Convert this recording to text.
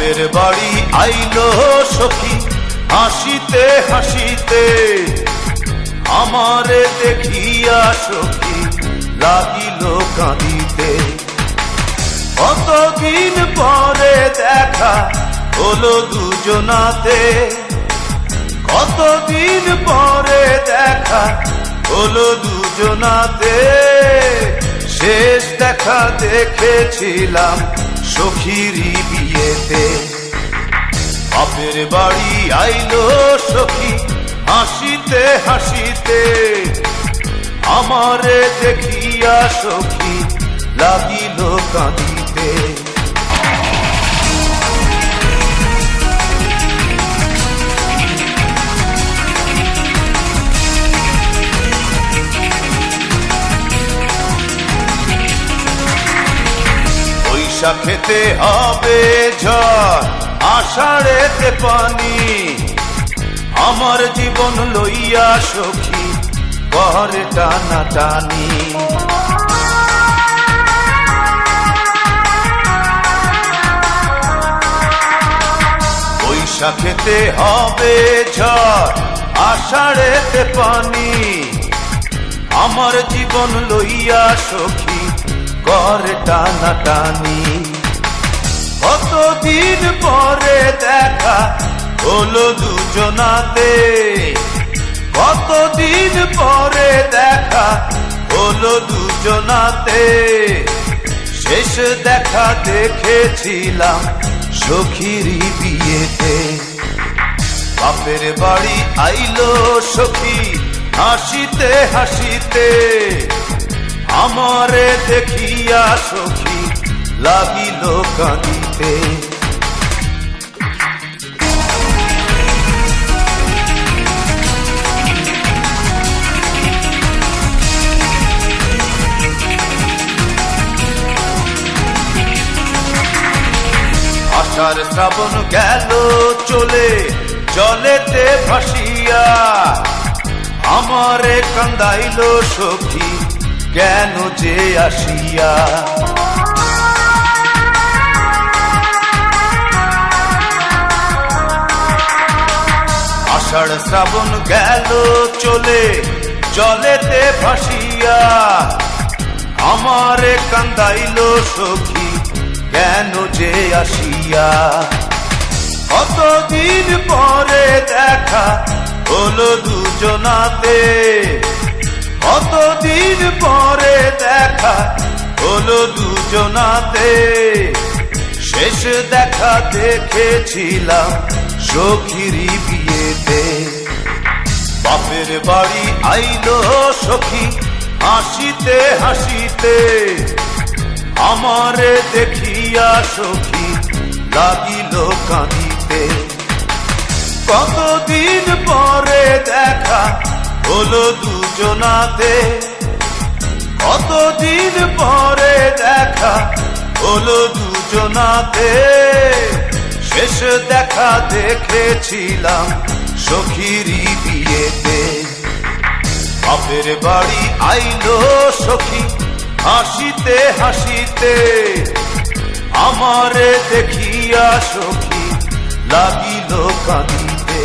বাপের বাড়ি আইলো সখী হাসিতে হাসিতে, আমারে দেখিয়া সখী লাগিল কাঁদিতে। কতদিন পরে দেখা হলো দুজনাতে, কতদিন পরে দেখা হলো দুজনাতে। শেষ দেখা দেখেছিলাম সখীরই বিয়েতে। বাপের বাড়ি আইলো সখী হাসিতে হাসিতে, আমারে দেখিয়া সখী লাগিল কাঁদিতে। বৈশাখেতে হবে ঝড় আষাঢ়েতে পানি, আমার জীবন লইয়া সখী ঘরে টানা টানি। বৈশাখেতে হবে ঝড় আষাঢ়েতে পানি, আমার জীবন লইয়া সখী ঘরে টানা টানি। কতদিন পরে দেখা হলো দুজনাতে, কতদিন পরে দেখা হলো দুজনাতে। শেষ দেখা দেখেছিলাম সখীরই বিয়েতে। বাপের বাড়ি আইলো সখী হাসিতে হাসিতে, আমারে দেখিয়া সখী লাগিল কাঁদিতে। আষাঢ় শ্রাবণ গেল চলে জলেতে ভাসিয়া, আমারে কান্দাইল সখী কেন যে আসিয়া। আষাঢ় শ্রাবণ গেল চলে জলেতে ভাসিয়া, আমারে কান্দাইল সখী কেন যে আসিয়া। কতদিন পরে দেখা হলো দুজনাতে, কতদিন পরে দেখা হলো দুজনাতে। শেষ দেখা দেখেছিলাম সখীরই বিয়েতে। বাপের বাড়ি আইলো সখী হাসিতে হাসিতে, আমারে দেখিয়া সখী লাগিল কাঁদিতে। কতদিন পরে দেখা হলো দুজনাতে, কতদিন পরে দেখা হলো দুজনাতে। শেষ দেখা দেখেছিলাম সখীরই বিয়েতে। বাপের বাড়ি আইলো সখী হাসিতে হাসিতে, আমারে দেখিয়া সখী লাগিল কাঁদিতে।